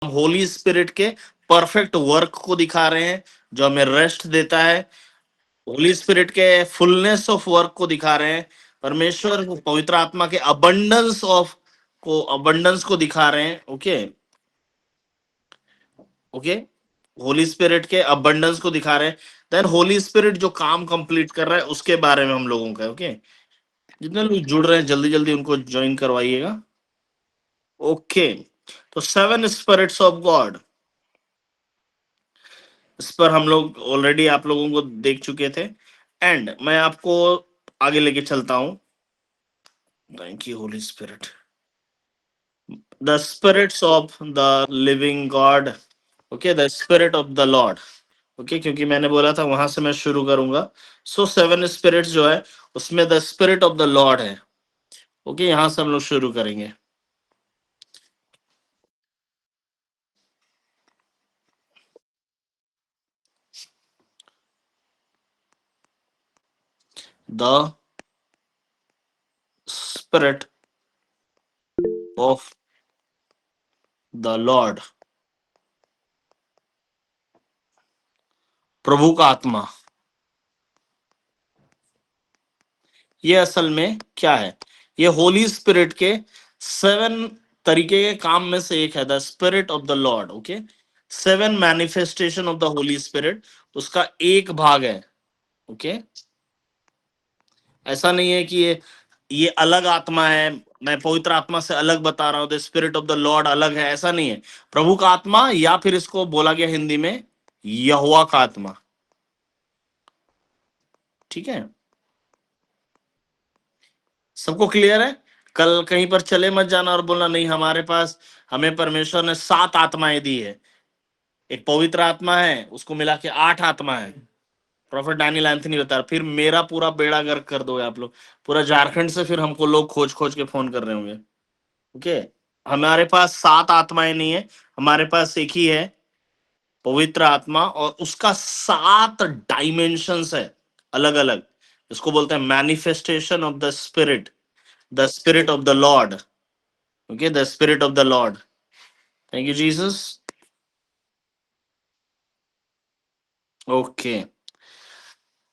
Holi spirit के perfect work को दिखा रहे हैं जो हमें रेस्ट देता है। होली स्पिरिट के फुलनेस ऑफ वर्क को दिखा रहे हैं। परमेश्वर पवित्र आत्मा के अबंडेंस को दिखा रहे हैं। ओके ओके, होली स्पिरिट के अबंडेंस को दिखा रहे हैं। देन होली स्पिरिट जो काम कंप्लीट कर रहा है उसके बारे में हम लोगों का। ओके, जितने लोग जुड़ रहे हैं जल्दी जल्दी उनको ज्वाइन करवाइएगा। ओके, तो 7 स्पिरिट्स ऑफ गॉड, इस पर हम लोग ऑलरेडी आप लोगों को देख चुके थे। एंड मैं आपको आगे लेके चलता हूं। Thank you Holy Spirit. The spirits of the living God, okay, the spirit of the Lord. Okay, क्योंकि मैंने बोला था वहां से मैं शुरू करूंगा। सो 7 स्पिरिट्स जो है उसमें the spirit of the Lord है। ओके, यहां से हम लोग शुरू करेंगे। The spirit of the Lord, प्रभु का आत्मा। ये असल में क्या है? ये होली स्पिरिट के 7 तरीके के काम में से एक है, the spirit of the Lord. Okay, 7 manifestation of the Holi spirit उसका एक भाग है। ओके, ऐसा नहीं है कि ये अलग आत्मा है, मैं पवित्र आत्मा से अलग बता रहा हूं, the spirit of the Lord अलग है, ऐसा नहीं है। प्रभु का आत्मा, या फिर इसको बोला गया हिंदी में यहोवा का आत्मा। ठीक है, सबको क्लियर है? कल कहीं पर चले मत जाना और बोलना नहीं हमारे पास, हमें परमेश्वर ने 7 आत्माएं दी है, एक पवित्र आत्मा है, उसको मिला के 8 आत्मा है। प्रोफेट डैनियल एंथनी बता रहा, फिर मेरा पूरा बेड़ा गर्क कर दो आप लोग, पूरा झारखंड से फिर हमको लोग खोज खोज के फोन कर रहे होंगे। ओके, हमारे पास 7 आत्माएं नहीं है, हमारे पास एक ही है, पवित्र आत्मा, और उसका 7 डायमेंशंस है, अलग अलग। इसको बोलते हैं manifestation of the spirit, the spirit of the Lord. Okay, the spirit of the Lord. Thank you Jesus. Okay,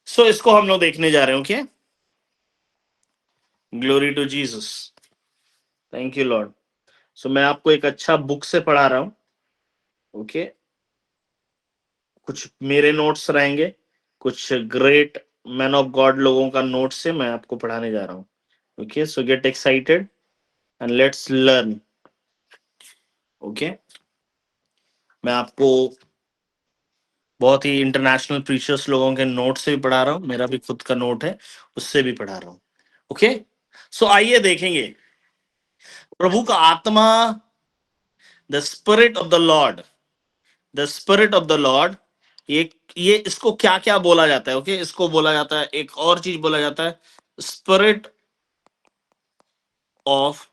so इसको हम लोग देखने जा रहे हैं। Okay, glory to Jesus, thank you Lord. So मैं आपको एक अच्छा बुक से पढ़ा रहा हूं। ओके, कुछ मेरे नोट्स रहेंगे, कुछ ग्रेट मैन ऑफ गॉड लोगों का नोट से मैं आपको पढ़ाने जा रहा हूँ। Okay, so get excited and let's learn. Okay, मैं आपको बहुत ही इंटरनेशनल प्रीशियस लोगों के नोट से भी पढ़ा रहा हूँ, मेरा भी खुद का नोट है उससे भी पढ़ा रहा हूँ। ओके, सो आइए देखेंगे प्रभु का आत्मा, the spirit of the Lord, the spirit of the Lord. ये इसको क्या क्या बोला जाता है? ओके, इसको बोला जाता है, एक और चीज बोला जाता है, स्पिरिट ऑफ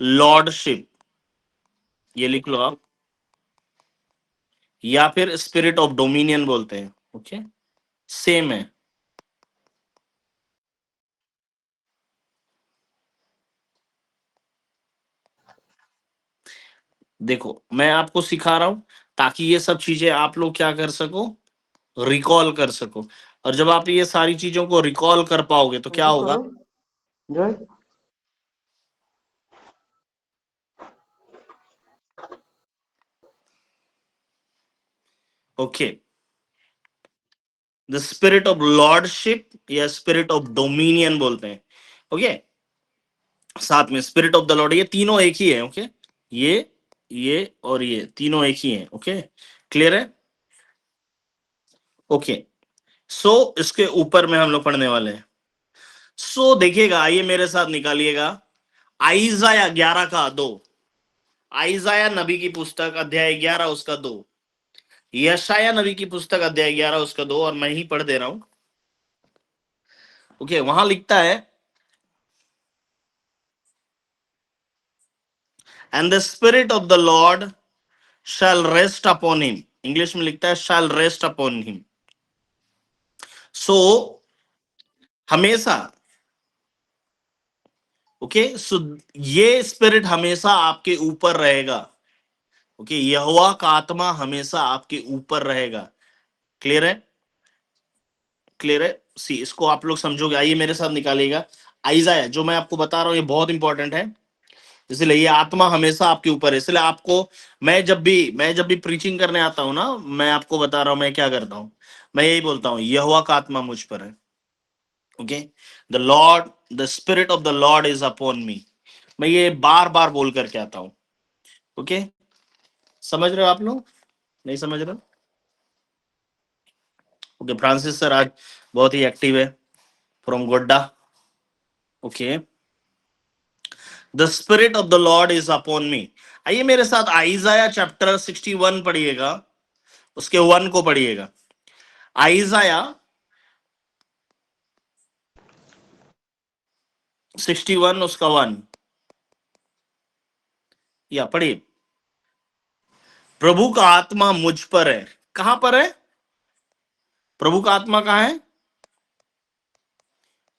लॉर्डशिप, ये लिख लो आप, या फिर स्पिरिट ऑफ डोमिनियन बोलते हैं। ओके, सेम है। देखो, मैं आपको सिखा रहा हूं ताकि ये सब चीजें आप लोग क्या कर सको, रिकॉल कर सको। और जब आप ये सारी चीजों को रिकॉल कर पाओगे तो क्या होगा? Okay, the spirit of lordship या स्पिरिट ऑफ डोमिनियन बोलते हैं। ओके, साथ में स्पिरिट ऑफ द लॉर्ड, ये तीनों एक ही है। ओके, ये और ये तीनों एक ही है। ओके, क्लियर है? ओके, सो इसके ऊपर में हम लोग पढ़ने वाले हैं। सो देखिएगा, आइए मेरे साथ निकालिएगा आइजाया 11 का 2, आइजाया नबी की पुस्तक अध्याय 11 उसका 2, यशाया नबी की पुस्तक अध्याय 11 उसका 2, और मैं ही पढ़ दे रहा हूं। ओके, वहां लिखता है, and the spirit of the Lord shall rest upon him. English में लिखता है shall rest upon him. So हमेशा, ओके, सो ये स्पिरिट हमेशा आपके ऊपर रहेगा। ओके, यहोवा का आत्मा हमेशा आपके ऊपर रहेगा। क्लियर है? क्लियर है? सी, इसको आप लोग समझोगे। आइए मेरे साथ निकालिएगा। आइजाया जो मैं आपको बता रहा हूं ये बहुत इंपॉर्टेंट है, इसलिए ये आत्मा हमेशा आपके ऊपर है। इसलिए आपको, मैं जब भी प्रीचिंग करने आता हूं ना, मैं आपको बता रहा हूं मैं क्या करता हूं। मैं यही बोलता हूं, यहोवा का आत्मा मुझ पर है। Okay, the Lord, the spirit of the Lord is upon मी। मैं ये बार बार बोल करके आता हूं। ओके, समझ रहे हो आप लोग? नहीं समझ रहे? ओके, फ्रांसिस सर आज बहुत ही एक्टिव है, from Godda. Okay, the spirit of the Lord is upon मी। आइए मेरे साथ आइजाया चैप्टर 61 पढ़िएगा, उसके 1 को पढ़िएगा। आइजाया 61 उसका 1, या पढ़िए। प्रभु का आत्मा मुझ पर है। कहां पर है? प्रभु का आत्मा कहां है?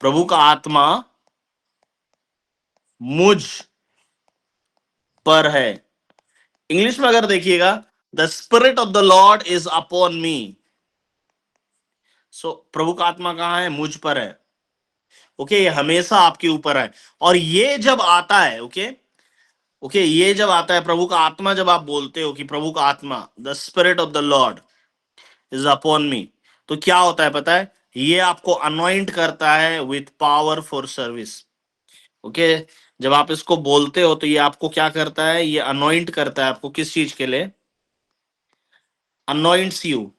प्रभु का आत्मा मुझ पर है। इंग्लिश में अगर देखिएगा, the spirit of the Lord is upon me. So प्रभु का आत्मा कहां है? मुझ पर है। ओके, ये हमेशा आपके ऊपर है। और ये जब आता है, ओके, ओके, ये जब आता है प्रभु का आत्मा, जब आप बोलते हो कि प्रभु का आत्मा, the spirit of the Lord is upon मी, तो क्या होता है पता है? ये आपको अनॉइंट करता है with power for service. Okay, जब आप इसको बोलते हो तो ये आपको क्या करता है? ये अनॉइंट करता है आपको किस चीज के लिए? Anoints you,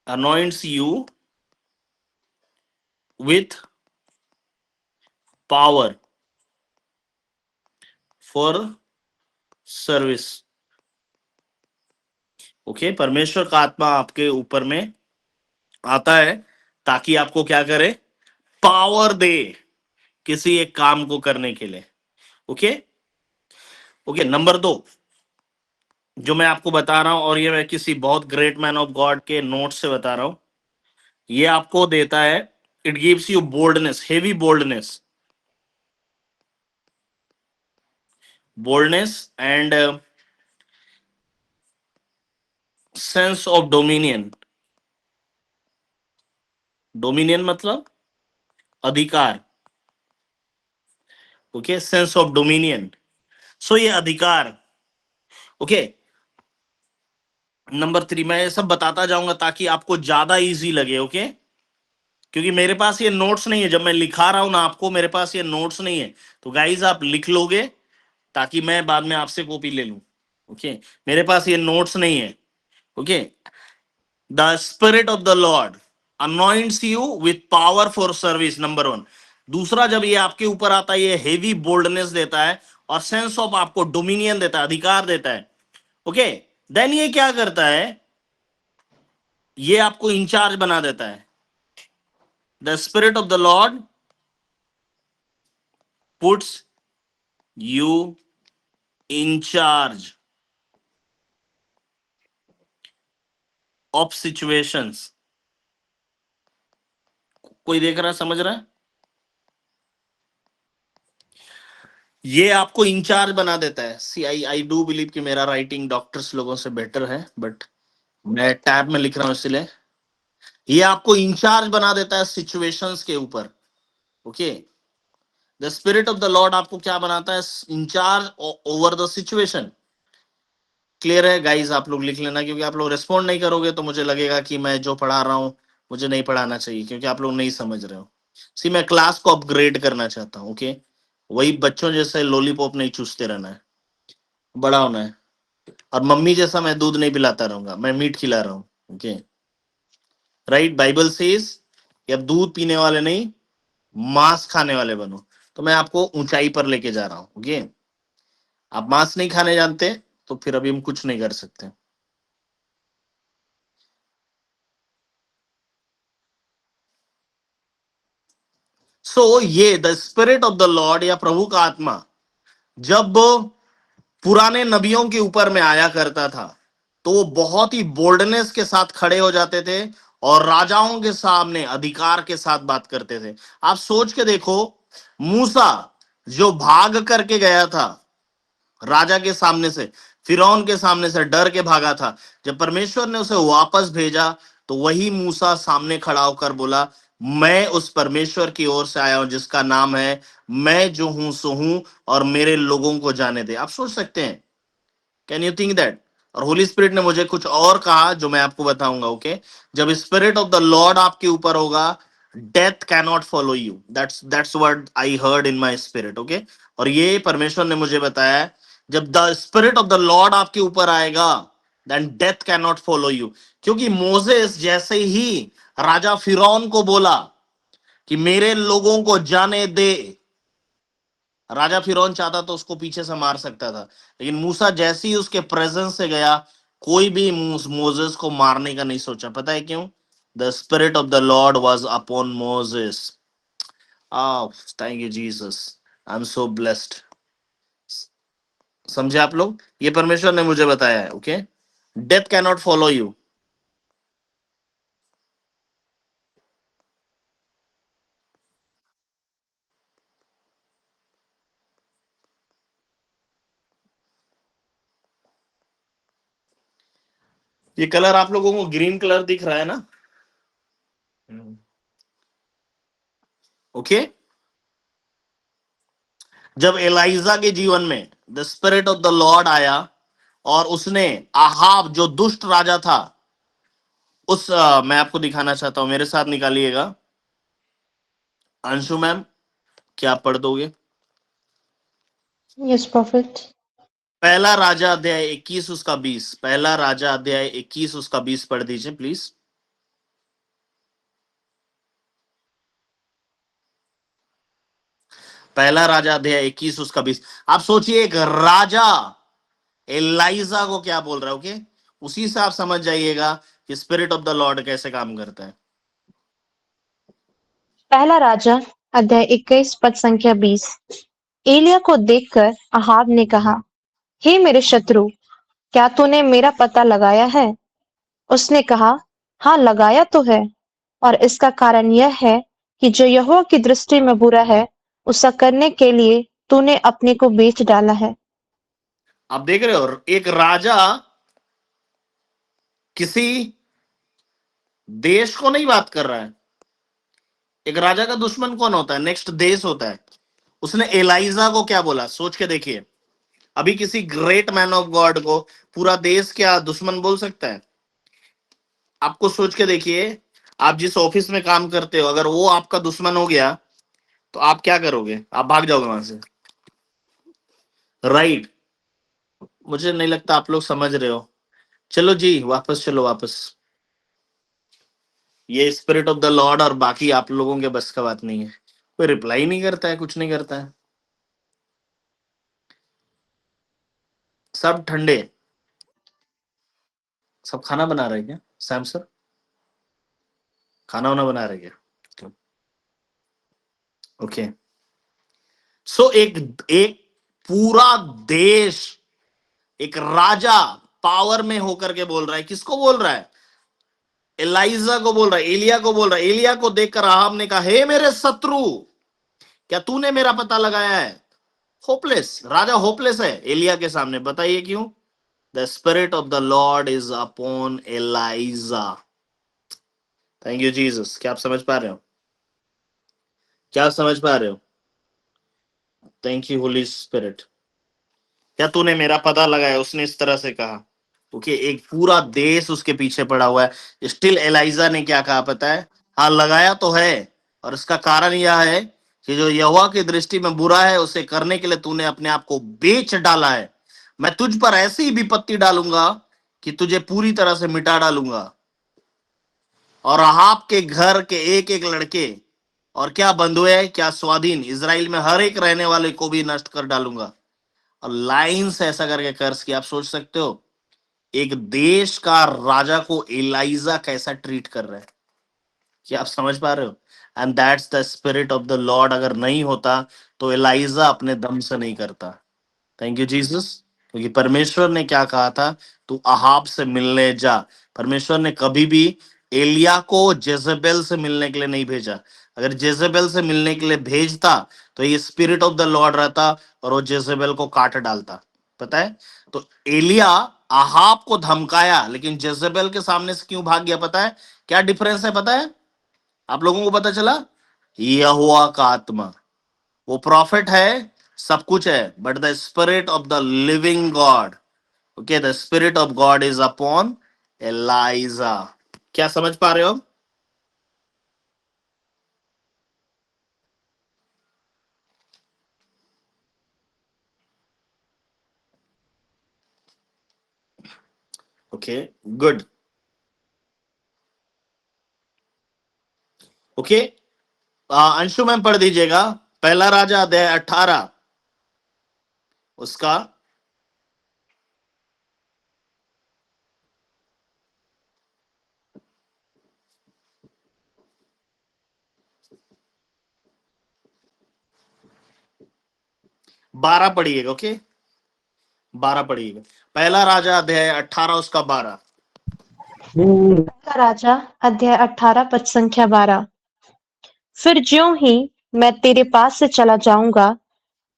anoints you with power for service. Okay, परमेश्वर का आत्मा आपके ऊपर में आता है ताकि आपको क्या करे? पावर दे किसी एक काम को करने के लिए। ओके, ओके, नंबर 2 जो मैं आपको बता रहा हूं, और ये मैं किसी बहुत ग्रेट मैन ऑफ गॉड के नोट से बता रहा हूं, ये आपको देता है, it gives you boldness, heavy boldness, boldness and sense of dominion. Dominion मतलब अधिकार। ओके, सेंस ऑफ डोमिनियन, सो ये अधिकार। ओके, नंबर 3 मैं ये सब बताता जाऊंगा ताकि आपको ज्यादा इजी लगे। ओके, क्योंकि मेरे पास ये नोट्स नहीं है, जब मैं लिखा रहा हूं ना आपको, मेरे पास ये नोट्स नहीं है, तो गाइज आप लिख लोगे ताकि मैं बाद में आपसे कॉपी ले लूं। ओके, मेरे पास ये नोट्स नहीं है। Okay, the spirit of the Lord anoints you with power for service, number 1। दूसरा, जब ये आपके ऊपर आता है, ये हेवी बोल्डनेस देता है और सेंस ऑफ आपको डोमिनियन देता है, अधिकार देता है। ओके, देन ये क्या करता है? ये आपको इंचार्ज बना देता है। The spirit of the Lord puts you in charge of situations. कोई देख रहा है, समझ रहा है? ये आपको इंचार्ज बना देता है। सी, आई डू बिलीव कि मेरा राइटिंग डॉक्टर्स लोगों से बेटर है, बट मैं टैब में लिख रहा हूं इसलिए। ये आपको इंचार्ज बना देता है सिचुएशंस के ऊपर। Okay, the spirit of the Lord आपको क्या बनाता है? In charge over the situation. Clear है गाइस? आप लोग लिख लेना, क्योंकि आप लोग रिस्पॉन्ड नहीं करोगे तो मुझे लगेगा कि मैं जो पढ़ा रहा हूं मुझे नहीं पढ़ाना चाहिए, क्योंकि आप लोग नहीं समझ रहे हो। सी, मैं क्लास को अपग्रेड करना चाहता हूँ। ओके, वही बच्चों जैसे लॉलीपॉप नहीं चूसते रहना है, बड़ा होना है। और मम्मी जैसा मैं दूध नहीं पिलाता रहूंगा, मैं मीट खिला रहा हूँ। Okay, right? बाइबल सेज कि अब दूध पीने वाले नहीं, मांस खाने वाले बनो। तो मैं आपको ऊंचाई पर लेके जा रहा हूँ। ओके, आप मांस नहीं खाने जानते तो फिर अभी हम कुछ नहीं कर सकते। सो ये the spirit of the Lord या प्रभु का आत्मा जब पुराने नबियों के ऊपर में आया करता था, तो वो बहुत ही बोल्डनेस के साथ खड़े हो जाते थे और राजाओं के सामने अधिकार के साथ बात करते थे। आप सोच के देखो, मूसा जो भाग करके गया था, राजा के सामने से, फिरौन के सामने से डर के भागा था। जब परमेश्वर ने उसे वापस भेजा तो वही मूसा सामने खड़ा होकर बोला, मैं उस परमेश्वर की ओर से आया हूं जिसका नाम है मैं जो हूं सो हूं, और मेरे लोगों को जाने दे। आप सोच सकते हैं, कैन यू थिंक दैट? और होली स्पिरिट ने मुझे कुछ और कहा जो मैं आपको बताऊंगा। ओके, जब स्पिरिट ऑफ द लॉर्ड आपके ऊपर होगा, death cannot follow you. That's what I heard in my spirit. Okay, और ये परमेश्वर ने मुझे बताया, जब the spirit of the Lord आपके ऊपर आएगा, then death cannot follow you. क्योंकि मोसेस जैसे ही राजा फिरौन को बोला कि मेरे लोगों को जाने दे, राजा फिरौन चाहता तो उसको पीछे से मार सकता था, लेकिन मूसा जैसे ही उसके प्रेजेंस से गया, कोई भी मोजेस को मारने का नहीं सोचा। पता है क्यों? The spirit of the Lord was upon Moses. Ah, thank you Jesus, I am so blessed. समझे आप लोग? ये परमेश्वर ने मुझे बताया है। Okay, death cannot follow you. ये कलर आप लोगों को ग्रीन कलर दिख रहा है ना? ओके, जब एलाइजा के जीवन में the spirit of the Lord आया और उसने आहाब जो दुष्ट राजा था, उस मैं आपको दिखाना चाहता हूं, मेरे साथ निकालिएगा। अंशु मैम, क्या आप पढ़ दोगे? Yes, Prophet. पहला राजा अध्याय 21 उसका 20, पहला राजा अध्याय 21 उसका 20 पढ़ दीजिए प्लीज। पहला राजा अध्याय 21 उसका 20। आप सोचिए, एक राजा एलाइजा को क्या बोल रहा है। ओके, उसी से आप समझ जाइएगा कि स्पिरिट ऑफ द लॉर्ड कैसे काम करता है। पहला राजा अध्याय 21 पद संख्या 20। एलिया को देखकर अहाब ने कहा, हे मेरे शत्रु, क्या तूने मेरा पता लगाया है? उसने कहा, हाँ लगाया तो है, और इसका कारण यह है कि जो यहोवा की दृष्टि में बुरा है उसका करने के लिए तूने अपने को बेच डाला है। आप देख रहे हो, एक राजा किसी देश को नहीं बात कर रहा है। एक राजा का दुश्मन कौन होता है? नेक्स्ट देश होता है। उसने एलाइजा को क्या बोला, सोच के देखिए। अभी किसी ग्रेट मैन ऑफ गॉड को पूरा देश क्या दुश्मन बोल सकता है? आपको सोच के देखिए, आप जिस ऑफिस में काम करते हो, अगर वो आपका दुश्मन हो गया तो आप क्या करोगे? आप भाग जाओगे वहां से, राइट? मुझे नहीं लगता आप लोग समझ रहे हो। चलो जी, वापस चलो वापस। ये स्पिरिट ऑफ द लॉर्ड और बाकी आप लोगों के बस का बात नहीं है। कोई रिप्लाई नहीं करता है, कुछ नहीं करता है, सब ठंडे। सब खाना बना रहे हैं क्या सैम सर? खाना वाना बना रहे हैं क्या? ओके, सो एक एक पूरा देश, एक राजा पावर में होकर के बोल रहा है। किसको बोल रहा है? एलाइजा को बोल रहा है, एलिया को बोल रहा है। एलिया को देखकर आहाब ने कहा, हे मेरे शत्रु, क्या तूने मेरा पता लगाया है? होपलेस राजा, होपलेस है एलिया के सामने। बताइए क्यों? The spirit of the Lord is upon Elijah. Thank you Jesus. क्या आप समझ पा रहे हो? क्या आप समझ पा रहे हो? Thank you Holy spirit. क्या तूने मेरा पता लगाया? उसने इस तरह से कहा। क्योंकि एक पूरा देश उसके पीछे पड़ा हुआ है। स्टिल एलाइजा ने क्या कहा पता है? हाँ लगाया तो है, और इसका कारण यह है कि जो यहोवा की दृष्टि में बुरा है उसे करने के लिए तूने अपने आप को बेच डाला है। मैं तुझ पर ऐसी ही विपत्ति डालूंगा कि तुझे पूरी तरह से मिटा डालूंगा, और अहाब के घर के एक एक लड़के और क्या बंधुए, क्या स्वाधीन, इजराइल में हर एक रहने वाले को भी नष्ट कर डालूंगा। और लाइन से ऐसा करके कर्ज किया। आप सोच सकते हो एक देश का राजा को एलाइजा कैसा ट्रीट कर रहा है? क्या आप समझ पा रहे हो? And that's the spirit of the Lord. अगर नहीं होता तो एलाइजा अपने दम से नहीं करता। Thank you Jesus. क्योंकि परमेश्वर ने क्या कहा था? तू अहाब से मिलने जा। परमेश्वर ने कभी भी एलिया को जेजेबेल से मिलने के लिए नहीं भेजा। अगर जेजेबेल से मिलने के लिए भेजता तो ये स्पिरिट ऑफ द लॉर्ड रहता और वो जेजेबेल को काट डालता। पता है? तो एलिया आहाब को धमकाया, लेकिन जेजेबेल के सामने से क्यों भाग गया पता है? क्या डिफरेंस है पता है? आप लोगों को पता चला? यहोवा का आत्मा, वो प्रॉफिट है, सब कुछ है, but the spirit of the living God, okay, the spirit of God is upon Elijah. क्या समझ पा रहे हो? Okay, good. Okay, Anshu ma'am पढ़ दीजिएगा, पहला राजा अध्याय 18 उसका 12 पढ़िएगा। ओके, 12 पढ़िएगा, पहला राजा अध्याय 18 उसका 12। पहला राजा अध्याय 18 पद संख्या 12। फिर ज्यों ही मैं तेरे पास से चला जाऊंगा,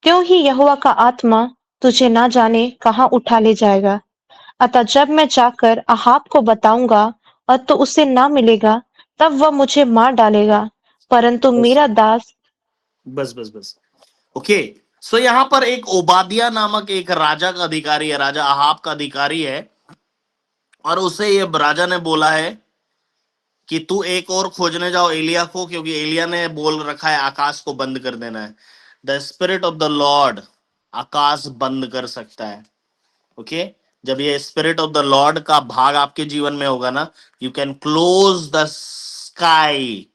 त्यों ही यहोवा का आत्मा तुझे ना जाने कहाँ उठा ले जाएगा। अतः जब मैं जाकर अहाब को बताऊंगा और तो उसे ना मिलेगा, तब वह मुझे मार डालेगा, परंतु बस मेरा दास बस बस बस। ओके, सो यहां पर एक ओबादिया नामक एक राजा का अधिकारी है, राजा अहाब का अधिकारी है, और उसे ये राजा ने बोला है कि तू एक और खोजने जाओ एलिया को, क्योंकि एलिया ने बोल रखा है आकाश को बंद कर देना है। The spirit of the Lord आकाश बंद कर सकता है। ओके, जब ये स्पिरिट ऑफ द लॉर्ड का भाग आपके जीवन में होगा ना, you can close the sky,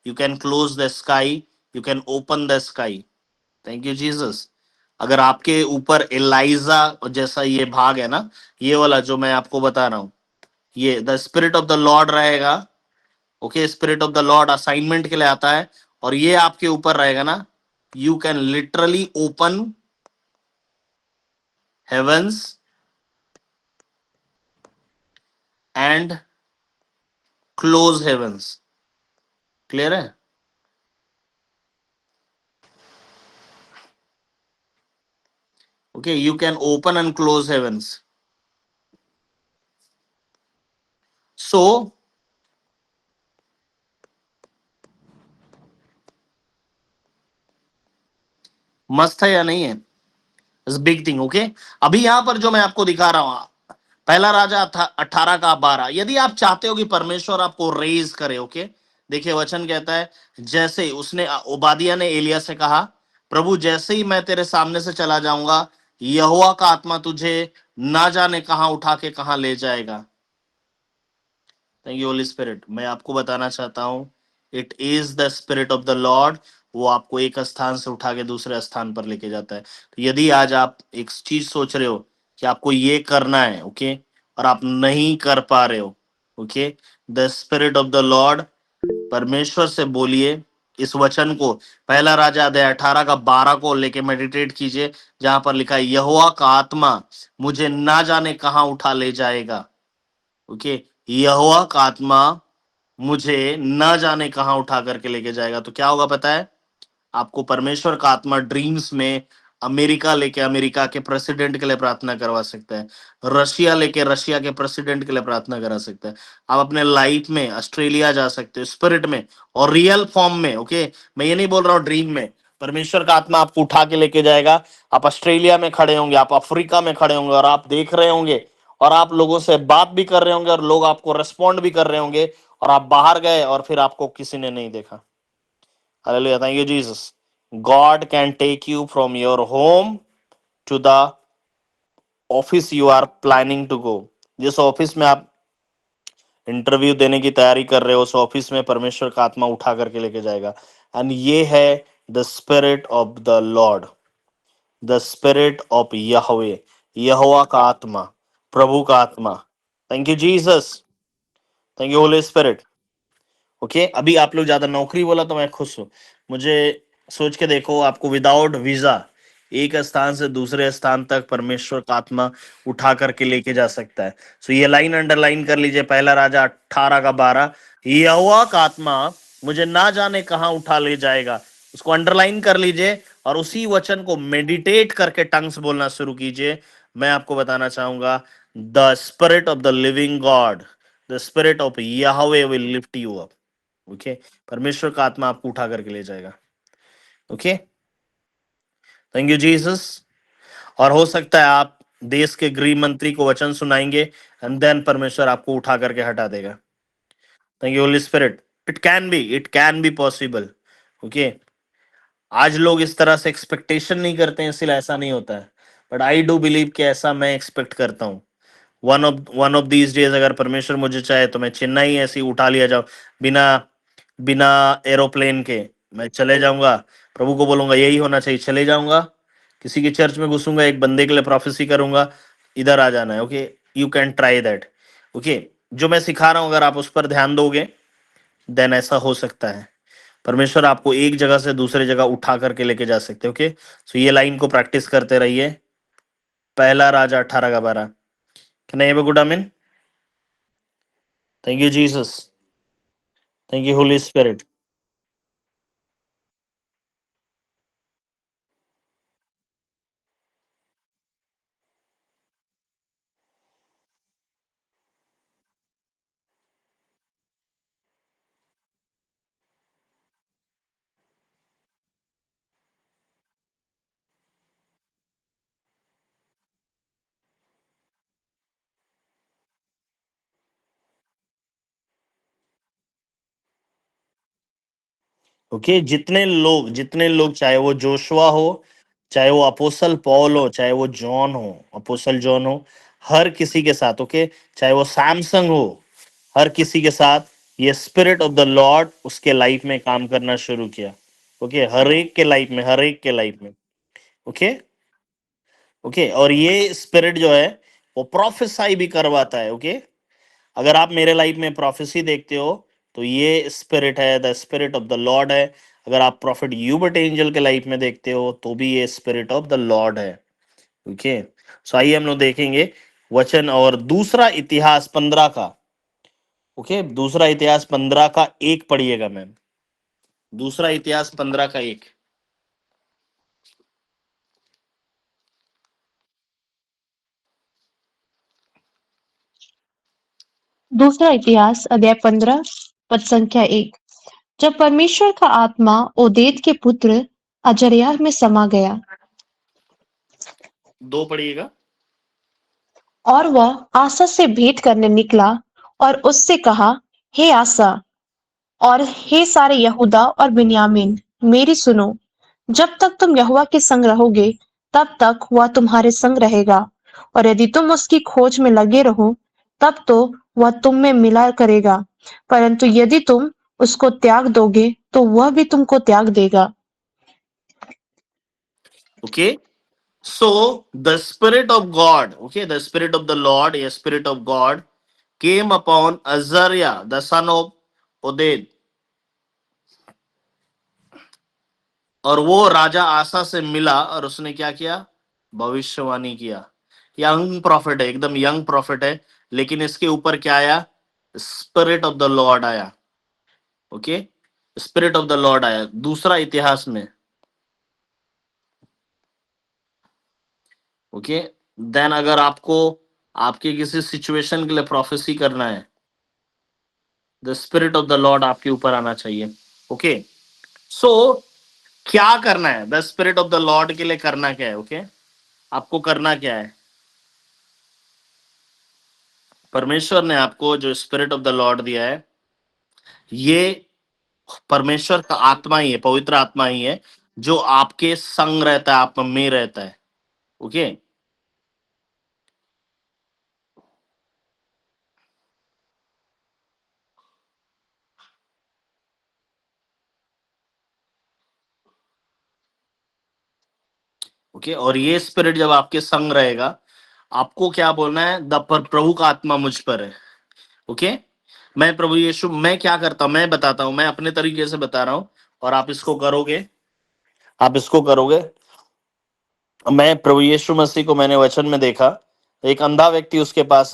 you can close the sky, you can open the sky. Thank you Jesus. अगर आपके ऊपर एलाइजा जैसा ये भाग है ना, ये वाला जो मैं आपको बता रहा हूं, ये the spirit of the Lord रहेगा। Okay, spirit of the Lord assignment के लिए आता है, और ये आपके ऊपर रहेगा ना, you can literally open heavens and close heavens. Clear है? Okay, you can open and close heavens. So मस्त है या नहीं है? It's big thing. ओके, अभी यहां पर जो मैं आपको दिखा रहा हूं, पहला राजा 18 का 12, यदि आप चाहते हो कि परमेश्वर आपको रेज करे, ओके, देखिए वचन कहता है, जैसे उसने ओबादिया ने एलिया से कहा, प्रभु जैसे ही मैं तेरे सामने से चला जाऊंगा, यहोवा का आत्मा तुझे ना जाने कहां उठा के कहां ले जाएगा। Thank you Holy Spirit. मैं आपको बताना चाहता हूं, it is the spirit of the Lord, वो आपको एक स्थान से उठा के दूसरे स्थान पर लेके जाता है। तो यदि आज आप एक चीज सोच रहे हो कि आपको ये करना है, ओके, और आप नहीं कर पा रहे हो, okay, the spirit of the Lord, परमेश्वर से बोलिए इस वचन को, पहला राजा अध्याय 18 का 12 को लेके मेडिटेट कीजिए, जहां पर लिखा है यहोवा का आत्मा मुझे ना जाने कहां उठा ले जाएगा। ओके, यहोवा का आत्मा मुझे न जाने कहां उठा करके लेके जाएगा। तो क्या होगा पता है? आपको परमेश्वर का आत्मा ड्रीम्स में अमेरिका लेके अमेरिका के प्रेसिडेंट के लिए प्रार्थना करवा सकता है, रशिया लेके रशिया के प्रेसिडेंट के लिए प्रार्थना करा सकता है। आप अपने लाइफ में ऑस्ट्रेलिया जा सकते हो स्पिरिट में और रियल फॉर्म में। ओके, मैं ये नहीं बोल रहा हूँ ड्रीम में, परमेश्वर का आत्मा आपको उठा के लेके जाएगा। आप ऑस्ट्रेलिया में खड़े होंगे, आप अफ्रीका में खड़े होंगे, और आप देख रहे होंगे, और आप लोगों से बात भी कर रहे होंगे, और लोग आपको रेस्पॉन्ड भी कर रहे होंगे, और आप बाहर गए और फिर आपको किसी ने नहीं देखा। Hallelujah, thank you Jesus. God can take you from your home to the office you are planning to go। जिस ऑफिस में आप इंटरव्यू देने की तैयारी कर रहे हो, उस ऑफिस में परमेश्वर का आत्मा उठा करके लेके जाएगा। एंड ये है the spirit of the Lord, the spirit of Yahweh, यहोवा का आत्मा, प्रभु का आत्मा। Thank you Jesus, thank you Holy Spirit. Okay, अभी आप लोग ज्यादा नौकरी बोला तो मैं खुश हूं। मुझे सोच के देखो, आपको विदाउट वीजा एक स्थान से दूसरे स्थान तक परमेश्वर का आत्मा उठा करके लेके जा सकता है। सो ये लाइन अंडरलाइन कर लीजिए, पहला राजा 18 का 12, यहोवा का आत्मा मुझे ना जाने कहां उठा ले जाएगा। उसको अंडरलाइन कर लीजिए और उसी वचन को मेडिटेट करके टंग्स बोलना शुरू कीजिए। मैं आपको बताना चाहूंगा, the spirit of the living God, the spirit of Yahweh will lift you up. Okay, परमेश्वर का आत्मा आपको उठा करके ले जाएगा। Okay, thank you Jesus. और हो सकता है आप देश के गृह मंत्री को वचन सुनाएंगे एंड देन परमेश्वर आपको उठा करके हटा देगा। Thank you Holy spirit. It can be possible. Okay, आज लोग इस तरह से एक्सपेक्टेशन नहीं करते हैं, इसलिए ऐसा नहीं होता है, बट आई डू बिलीव कि ऐसा मैं एक्सपेक्ट करता हूँ। वन ऑफ दीज डेज अगर परमेश्वर मुझे चाहे तो मैं चेन्नई ऐसे ही उठा लिया जाऊं, बिना बिना एरोप्लेन के मैं चले जाऊंगा, प्रभु को बोलूंगा यही होना चाहिए, चले जाऊंगा, किसी के चर्च में घुसूंगा, एक बंदे के लिए प्रोफेसी करूंगा, इधर आ जाना है। Okay, you can try that. Okay, जो मैं सिखा रहा हूं अगर आप उस पर ध्यान दोगे देन ऐसा हो सकता है, परमेश्वर आपको एक जगह से दूसरे जगह उठा करके लेके जा सकते हैं। ओके, सो ये लाइन को प्रैक्टिस करते रहिए। पहला राजा 18 का 12। Can I have a good amen? Thank you Jesus, thank you Holy Spirit. Okay, जितने लोग चाहे वो जोशुआ हो, चाहे वो अपोसल पॉल हो, चाहे वो जॉन हो, अपोसल जॉन हो, हर किसी के साथ, ओके, चाहे वो सैमसंग हो, हर किसी के साथ ये स्पिरिट ऑफ द लॉर्ड उसके लाइफ में काम करना शुरू किया। ओके, हर एक के लाइफ में, हर एक के लाइफ में। ओके, ओके, और ये स्पिरिट जो है वो प्रोफेसाई भी करवाता है। ओके, अगर आप मेरे लाइफ में प्रोफेसी देखते हो तो ये स्पिरिट है, the spirit of the Lord है। अगर आप प्रॉफिट यूबर्ट एंजल के लाइफ में देखते हो तो भी ये स्पिरिट ऑफ द लॉर्ड है। ओके, सो आइए हम लोग देखेंगे वचन, और दूसरा इतिहास 15 का। ओके, दूसरा इतिहास 15 का 1 पढ़िएगा मैम, दूसरा इतिहास 15 का 1। दूसरा इतिहास अध्याय 15 पद संख्या 1। जब परमेश्वर का आत्मा ओदेद के पुत्र अजर्याह में समा गया 2 पढ़िएगा। और वह आसा से भेंट करने निकला और उससे कहा, हे आसा और हे सारे यहूदा और बिन्यामीन, मेरी सुनो। जब तक तुम यहोवा के संग रहोगे तब तक वह तुम्हारे संग रहेगा, और यदि तुम उसकी खोज में लगे रहो तब तो वह तुम में मिला करेगा, परंतु यदि तुम उसको त्याग दोगे तो वह भी तुमको त्याग देगा। Okay, so the spirit of God, okay, the spirit of the Lord, a spirit of God came upon Azariah the son of Oded, और वो राजा आसा से मिला और उसने क्या किया, भविष्यवाणी किया। यंग प्रॉफिट है, एकदम यंग प्रॉफिट है, लेकिन इसके ऊपर क्या आया, स्पिरिट ऑफ द लॉर्ड आया। Okay, spirit of the Lord आया दूसरा इतिहास में। ओके, देन अगर आपको आपके किसी सिचुएशन के लिए प्रोफेसी करना है, the spirit of the Lord आपके ऊपर आना चाहिए। ओके, सो क्या करना है, the spirit of the Lord के लिए करना क्या है? ओके, आपको करना क्या है, परमेश्वर ने आपको जो स्पिरिट ऑफ द लॉर्ड दिया है, ये परमेश्वर का आत्मा ही है, पवित्र आत्मा ही है, जो आपके संग रहता है, आप में रहता है। ओके, ओके, और ये स्पिरिट जब आपके संग रहेगा, आपको क्या बोलना है, प्रभु का आत्मा मुझ पर है। ओके, मैं प्रभु यीशु, मैं क्या करता हूं मैं बताता हूं, मैं अपने तरीके से बता रहा हूं, और आप इसको करोगे, आप इसको करोगे। मैं प्रभु यीशु मसीह को मैंने वचन में देखा, एक अंधा व्यक्ति उसके पास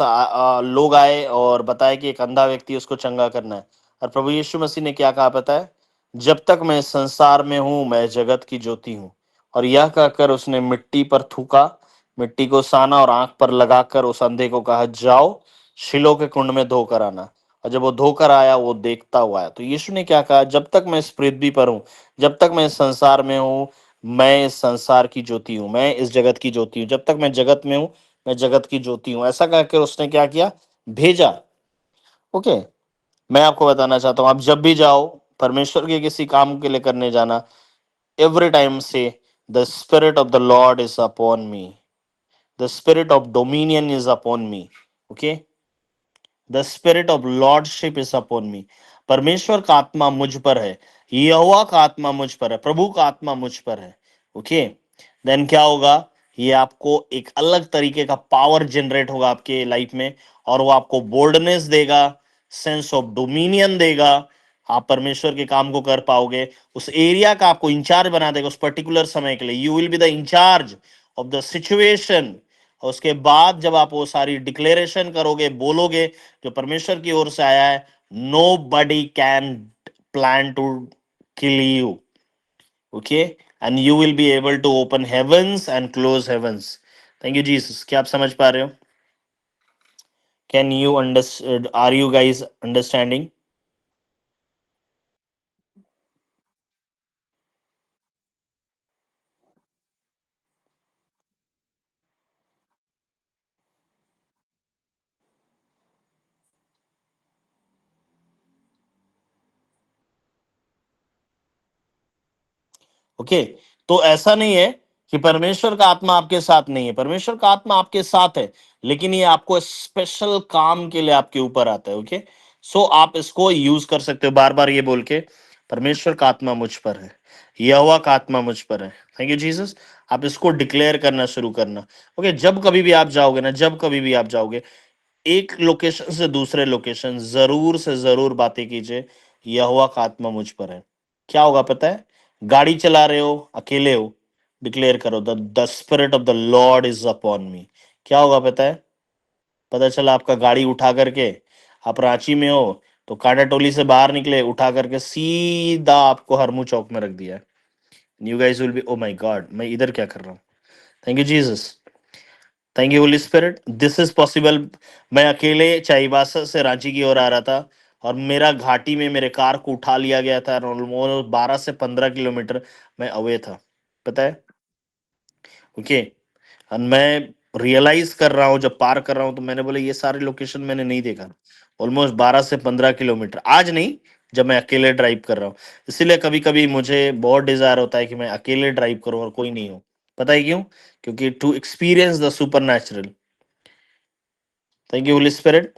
लोग आए और बताया कि एक अंधा व्यक्ति उसको चंगा करना है, और प्रभु यीशु मसीह ने क्या कहा पता है, जब तक मैं संसार में हूं मैं जगत की ज्योति हूं। और यह कहकर उसने मिट्टी पर थूका, मिट्टी को साना और आंख पर लगाकर उस अंधे को कहा, जाओ शिलो के कुंड में धोकर आना। और जब वो धोकर आया, वो देखता हुआ आया। तो यीशु ने क्या कहा, जब तक मैं इस पृथ्वी पर हूं, जब तक मैं इस संसार में हूं, मैं इस संसार की ज्योति हूं, मैं इस जगत की ज्योति हूं। जब तक मैं जगत में हूं, मैं जगत की ज्योति हूं। ऐसा कहकर उसने क्या किया, भेजा। ओके, मैं आपको बताना चाहता हूं, आप जब भी जाओ परमेश्वर के किसी काम के लिए करने जाना, every time say, the spirit of the Lord is upon me, the spirit of dominion is upon me. Okay, the spirit of lordship is upon मी। परमेश्वर का आत्मा मुझ पर है, यहोवा का आत्मा मुझ पर है, प्रभु का आत्मा मुझ पर है। ओके, देन क्या होगा, ये आपको एक अलग तरीके का पावर जनरेट होगा आपके लाइफ में, और वो आपको बोल्डनेस देगा, सेंस ऑफ डोमिनियन देगा। आप परमेश्वर के काम को कर पाओगे, उस एरिया का आपको इंचार्ज बना देगा उस पर्टिकुलर समय के लिए। You will be the in charge of the situation. और उसके बाद जब आप वो सारी डिक्लेरेशन करोगे, बोलोगे जो परमेश्वर की ओर से आया है, nobody can plan to kill you. Okay, and you will be able to open heavens and close heavens. Thank you Jesus. क्या आप समझ पा रहे हो? Can you understand? Are you guys understanding? Okay, तो ऐसा नहीं है कि परमेश्वर का आत्मा आपके साथ नहीं है, परमेश्वर का आत्मा आपके साथ है, लेकिन ये आपको स्पेशल काम के लिए आपके ऊपर आता है। ओके, सो आप इसको यूज कर सकते हो बार बार ये बोल के, परमेश्वर का आत्मा मुझ पर है, यहोवा का आत्मा मुझ पर है। Thank you Jesus. आप इसको डिक्लेयर करना शुरू करना। ओके, जब कभी भी आप जाओगे ना, जब कभी भी आप जाओगे, एक लोकेशन से दूसरे लोकेशन जरूर से जरूर बातें कीजिए, यहोवा का आत्मा मुझ पर है। क्या होगा पता है? गाड़ी चला रहे हो, अकेले हो, डिक्लेयर करो, the spirit of the Lord is upon मी। क्या होगा पता है? पता चला आपका गाड़ी उठा करके, आप रांची में हो, तो कांटा टोली से बाहर निकले, उठा करके सीधा आपको हरमू चौक में रख दिया। You guys will be, oh my God, मैं इधर क्या कर रहा हूँ? Thank you Jesus. Thank you Holy spirit, this is possible. मैं अकेले चाईबासा से रांची की ओर आ रहा था, और मेरा घाटी में मेरे कार को उठा लिया गया था। ऑलमोस्ट 12 से 15 किलोमीटर मैं अवे था, पता है? ओके, और मैं रियलाइज कर रहा हूँ, जब पार कर रहा हूँ, तो मैंने बोला ये सारे लोकेशन मैंने नहीं देखा। ऑलमोस्ट 12 से 15 किलोमीटर, आज नहीं, जब मैं अकेले ड्राइव कर रहा हूँ। इसीलिए कभी कभी मुझे बहुत डिजायर होता है कि मैं अकेले ड्राइव करूँ और कोई नहीं हो। पता है क्यों? क्योंकि to experience the supernatural. Thank you Holy Spirit.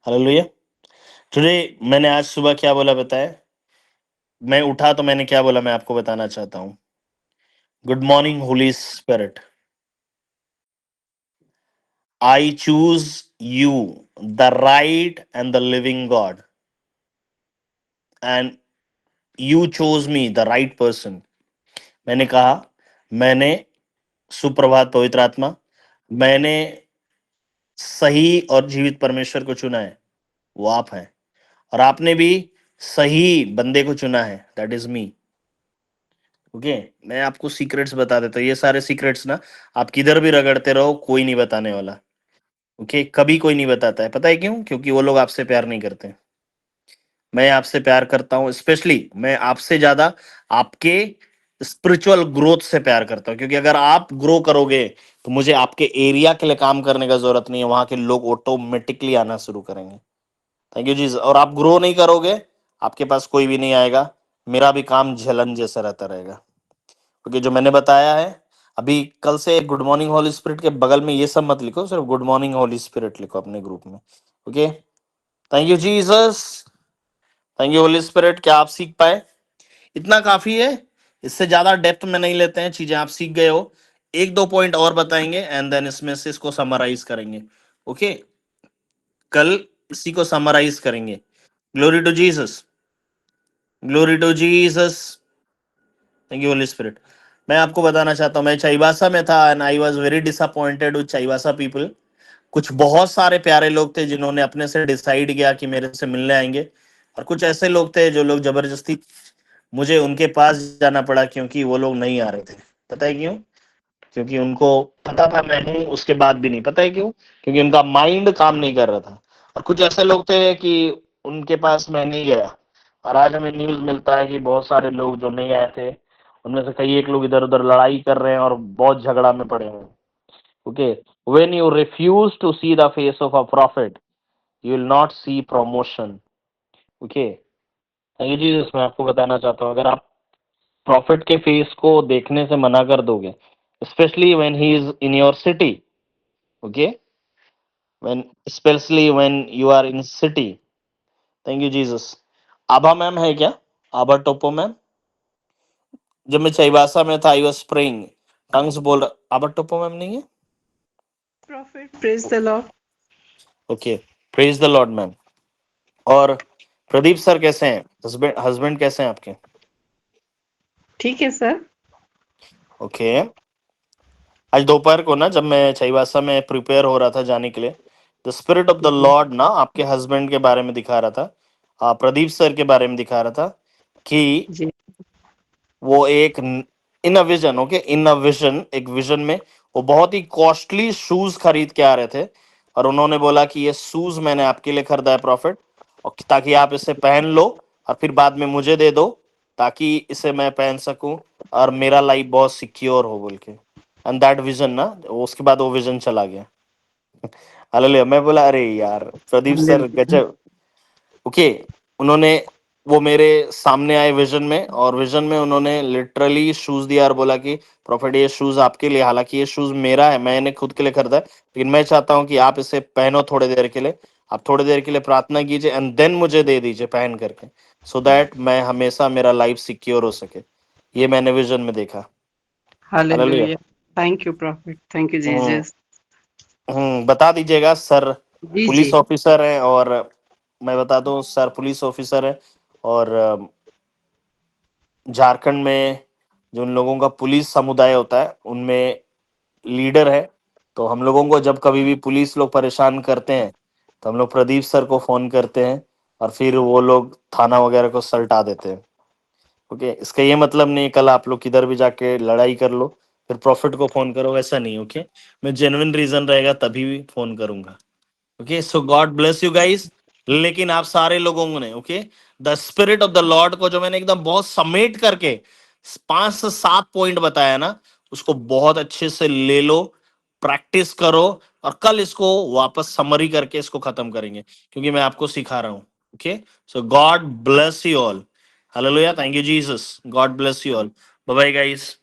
Hallelujah. Today मैंने आज सुबह क्या बोला बताया? मैं उठा तो मैंने क्या बोला, मैं आपको बताना चाहता हूँ। Good morning Holi spirit, I choose you, the right and the living God, and you chose me the right person. मैंने कहा, मैंने, सुप्रभात पवित्र आत्मा, मैंने सही और जीवित परमेश्वर को चुना है, वो आप हैं। और आपने भी सही बंदे को चुना है, दैट इज मी। ओके, मैं आपको सीक्रेट्स बता देता हूँ, ये सारे सीक्रेट्स ना, आप किधर भी रगड़ते रहो, कोई नहीं बताने वाला। ओके, कभी कोई नहीं बताता है। पता है क्यों? क्योंकि वो लोग आपसे प्यार नहीं करते। मैं आपसे प्यार करता हूँ, स्पेशली मैं आपसे ज्यादा आपके स्पिरिचुअल ग्रोथ से प्यार करता हूँ। क्योंकि अगर आप ग्रो करोगे, तो मुझे आपके एरिया के लिए काम करने का जरूरत नहीं है, वहां के लोग ऑटोमेटिकली आना शुरू करेंगे। थैंक यू जी। और आप ग्रो नहीं करोगे, आपके पास कोई भी नहीं आएगा, मेरा भी काम झलन जैसा रहता रहेगा। क्योंकि जो मैंने बताया है, अभी कल से गुड मॉर्निंग होली स्पिरिट के बगल में ये सब मत लिखो, सिर्फ गुड मॉर्निंग होली स्पिरिट लिखो अपने ग्रुप में। Okay, thank you Jesus. Thank you Holy spirit. क्या आप सीख पाए? इतना काफी है, इससे ज्यादा डेप्थ में नहीं लेते हैं, चीजें आप सीख गए हो। एक दो पॉइंट और बताएंगे, एंड देन इसमें से इसको समराइज करेंगे। ओके, कल इसी को समराइज करेंगे। Glory to Jesus, glory to Jesus. Thank you Holy Spirit. मैं आपको बताना चाहता हूँ, मैं चाईबासा में था and I was very disappointed with Chaibasa people. कुछ बहुत सारे प्यारे लोग थे जिन्होंने अपने से डिसाइड किया कि मेरे से मिलने आएंगे, और कुछ ऐसे लोग थे जो लोग जबरदस्ती मुझे उनके पास जाना पड़ा क्योंकि वो लोग नहीं आ रहे थे। पता है क्यों? क्योंकि उनको पता था मैं हूँ, उसके बाद भी नहीं। पता है क्यों? क्योंकि उनका माइंड काम नहीं कर रहा था। और कुछ ऐसे लोग थे कि उनके पास मैं नहीं गया, और आज हमें न्यूज मिलता है कि बहुत सारे लोग जो नहीं आए थे उनमें से कई एक लोग इधर उधर लड़ाई कर रहे हैं और बहुत झगड़ा में पड़े हुए हैं। Okay, when you refuse to see the face of a profit you will not see promotion. Okay, ये चीज मैं आपको बताना चाहता हूँ, अगर आप प्रॉफिट के फेस को देखने से मना कर दोगे, specially when he is in your city, okay, when specially when you are in city. Thank you Jesus. Abha ma'am है क्या? आभा टोपो मैम? जब मैं चाईबासा में था आई वाज प्रेइंग, टंग्स बोल रहा। आभा टोपो मैम नहीं है? Prophet, praise the Lord. Okay, praise the Lord ma'am. और प्रदीप सर कैसे हैं? हस्बैंड हस्बैंड कैसे हैं आपके? ठीक है सर। ओके, आज दोपहर को ना जब मैं चाईबासा में प्रिपेयर हो रहा था जाने के लिए, the spirit of the Lord ना आपके हस्बैंड के बारे में दिखा रहा था, प्रदीप सर के बारे में दिखा रहा था कि जी वो एक in a vision, okay, in a vision, एक विजन में वो बहुत ही कॉस्टली शूज खरीद के आ रहे थे, और उन्होंने बोला कि ये शूज मैंने आपके लिए खरीदा है प्रॉफिट, और ताकि आप इसे पहन लो और फिर बाद में मुझे दे दो ताकि इसे मैं पहन सकूं और मेरा लाइफ बहुत सिक्योर हो बोल के। एंड दैट विजन ना, उसके बाद वो विजन चला गया। हालेलुया। मैं बोला अरे यार प्रदीप सर हालेलुया। गजब। ओके, उन्होंने वो मेरे सामने आए विजन में, और विजन में उन्होंने लिटरली शूज दिया और बोला कि प्रॉफिट ये शूज आपके लिए, हालांकि ये शूज मेरा है, मैंने खुद के लिए खरीदा है, लेकिन मैं चाहता हूं कि आप इसे पहनो थोड़ी देर के लिए, आप थोड़ी देर के लिए प्रार्थना कीजिए एंड देन मुझे दे दीजिए पहन करके, सो दैट मैं हमेशा मेरा लाइफ सिक्योर हो सके। ये मैंने विजन में देखा। Hallelujah. Hallelujah. Thank you profit, thank you hmm Jesus. बता दीजिएगा सर जी जी पुलिस ऑफिसर है, और मैं बता दूं सर पुलिस ऑफिसर है, और झारखंड में जो उन लोगों का पुलिस समुदाय होता है उनमें लीडर है। तो हम लोगों को जब कभी भी पुलिस लोग परेशान करते हैं तो हम लोग प्रदीप सर को फोन करते हैं, और फिर वो लोग थाना वगैरह को सल्टा देते हैं। ओके, इसका ये मतलब नहीं कल आप लोग किधर भी जाके लड़ाई कर लो फिर प्रॉफिट को फोन करो, ऐसा नहीं। ओके, मैं जेन्युइन रीजन रहेगा तभी भी फोन करूंगा। Okay, so God bless you guys. लेकिन आप सारे लोगों ने, okay, the spirit of the Lord को जो मैंने एकदम बहुत समेट करके 5 से 7 पॉइंट बताया ना, उसको बहुत अच्छे से ले लो, प्रैक्टिस करो, और कल इसको वापस समरी करके इसको खत्म करेंगे, क्योंकि मैं आपको सिखा रहा हूं। Okay, so God bless you all. Hallelujah, thank you Jesus, God bless you all, bye bye guys.